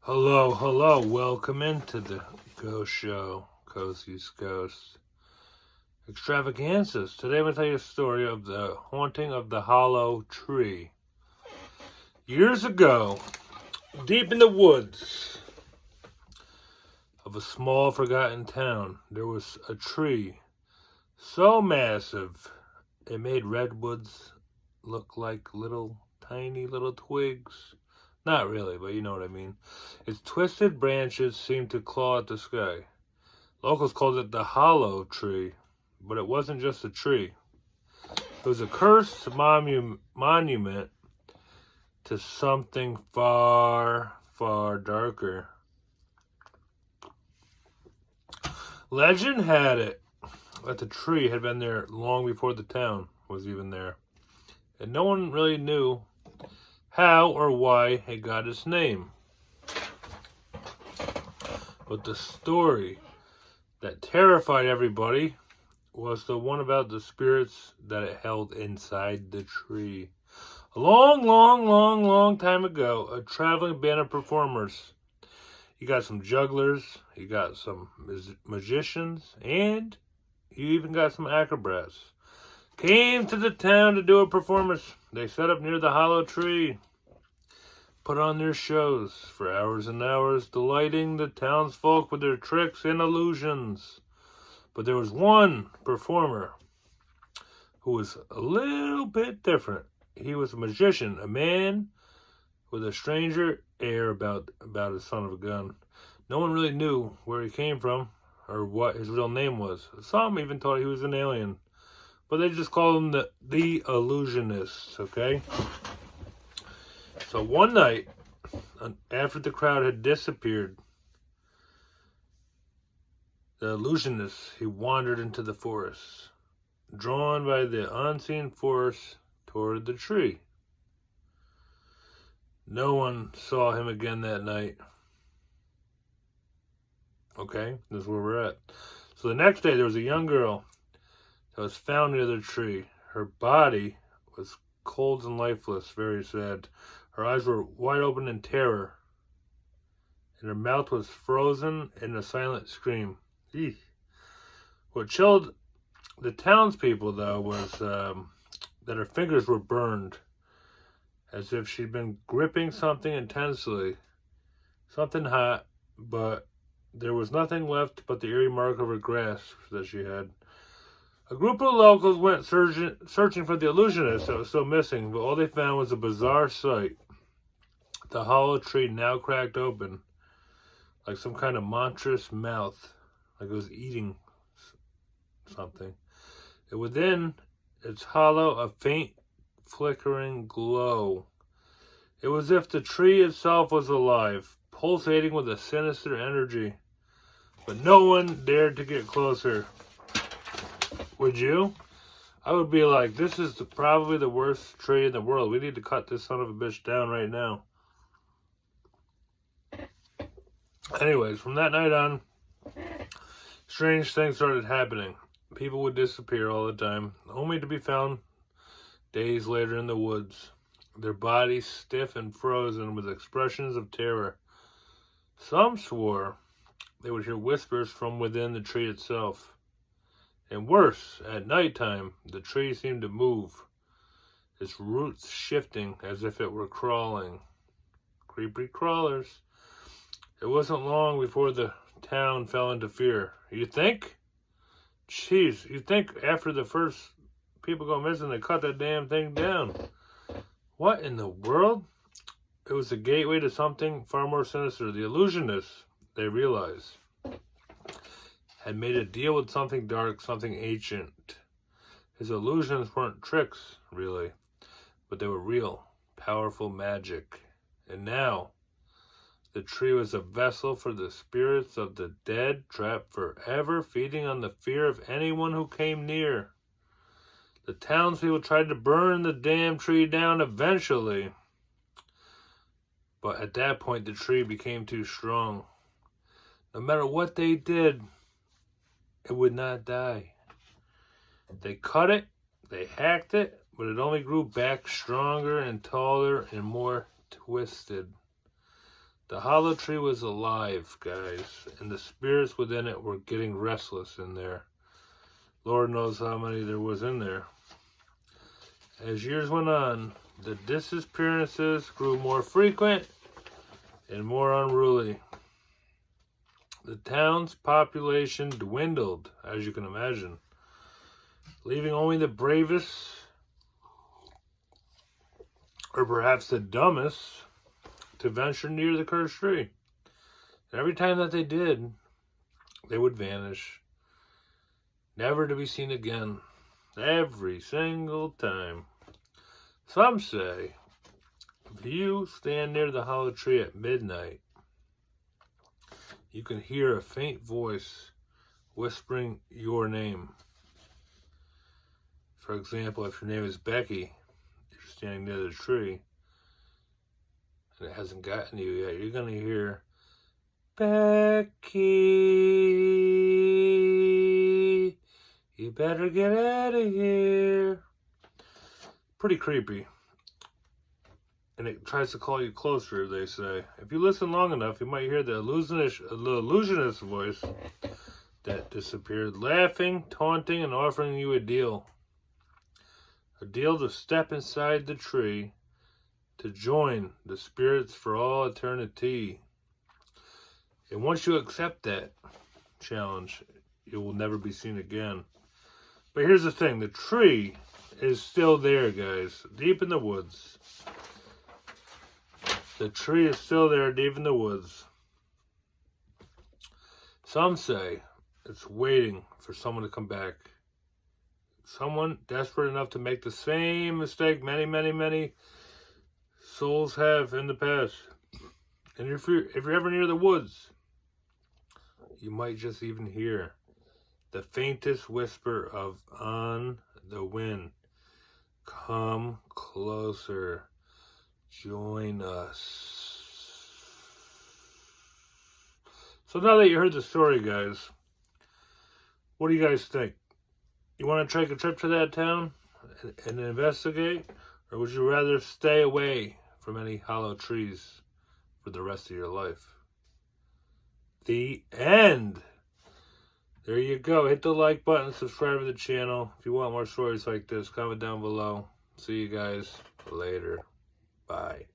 Hello, hello. Welcome into the Ghost Show, Cozy's Ghost Extravaganzas. Today I'm going to tell you a story of the haunting of the hollow tree. Years ago, deep in the woods of a small forgotten town, there was a tree so massive it made redwoods look like tiny little twigs. Not really, but you know what I mean. Its twisted branches seemed to claw at the sky. Locals called it the hollow tree, but it wasn't just a tree. It was a cursed monument to something far, far darker. Legend had it that the tree had been there long before the town was even there, and no one really knew how or why it got its name. But the story that terrified everybody was the one about the spirits that it held inside the tree. A long time ago, a traveling band of performers. You got some jugglers, you got some magicians, and you even got some acrobats. Came to the town to do a performance. They set up near the hollow tree, put on their shows for hours and hours, delighting the townsfolk with their tricks and illusions. But there was one performer who was a little bit different. He was a magician, a man with a stranger air about his son of a gun. No one really knew where he came from or what his real name was. Some even thought he was an alien, but they just called him the illusionist, okay? So one night, after the crowd had disappeared, the illusionist, he wandered into the forest, drawn by the unseen force toward the tree. No one saw him again that night. Okay, this is where we're at. So the next day, there was a young girl that was found near the tree. Her body was cold and lifeless, very sad. Her eyes were wide open in terror, and her mouth was frozen in a silent scream. Eesh. What chilled the townspeople, though, was that her fingers were burned, as if she'd been gripping something intensely, something hot, but there was nothing left but the eerie mark of her grasp that she had. A group of locals went searching for the illusionist that was still missing, but all they found was a bizarre sight. The hollow tree now cracked open, like some kind of monstrous mouth, like it was eating something. And within its hollow, a faint flickering glow. It was as if the tree itself was alive, pulsating with a sinister energy. But no one dared to get closer. Would you? I would be like, this is probably the worst tree in the world. We need to cut this son of a bitch down right now. Anyways, from that night on, strange things started happening. People would disappear all the time, only to be found days later in the woods, their bodies stiff and frozen with expressions of terror. Some swore they would hear whispers from within the tree itself. And worse, at nighttime, the tree seemed to move, its roots shifting as if it were crawling. Creepy crawlers. It wasn't long before the town fell into fear. You think? Jeez, you think after the first people go missing, they cut that damn thing down. What in the world? It was a gateway to something far more sinister. The illusionists, they realized, had made a deal with something dark, something ancient. His illusions weren't tricks, really, but they were real, powerful magic. And now, the tree was a vessel for the spirits of the dead, trapped forever, feeding on the fear of anyone who came near. The townspeople tried to burn the damn tree down eventually, but at that point the tree became too strong. No matter what they did, it would not die. They cut it, they hacked it, but it only grew back stronger and taller and more twisted. The hollow tree was alive, guys, and the spirits within it were getting restless in there. Lord knows how many there was in there. As years went on, the disappearances grew more frequent and more unruly. The town's population dwindled, as you can imagine, leaving only the bravest, or perhaps the dumbest, to venture near the cursed tree. And every time that they did, they would vanish, never to be seen again. Every single time. Some say, if you stand near the hollow tree at midnight, you can hear a faint voice whispering your name. For example, if your name is Becky, you're standing near the tree, and it hasn't gotten you yet, you're going to hear, Becky, you better get out of here. Pretty creepy. And it tries to call you closer, they say. If you listen long enough, you might hear the illusionist voice that disappeared, laughing, taunting, and offering you a deal. A deal to step inside the tree to join the spirits for all eternity. And once you accept that challenge, you will never be seen again. But here's the thing, the tree is still there, guys, deep in the woods. The tree is still there, deep in the woods. Some say it's waiting for someone to come back. Someone desperate enough to make the same mistake many souls have in the past. And if you're ever near the woods, you might just even hear the faintest whisper of on the wind. Come closer. Join us. So now that you heard the story, guys, what do you guys think? You want to take a trip to that town and investigate? Or would you rather stay away from any hollow trees for the rest of your life? The end. There you go. Hit the like button, subscribe to the channel. If you want more stories like this, comment down below. See you guys later. Bye.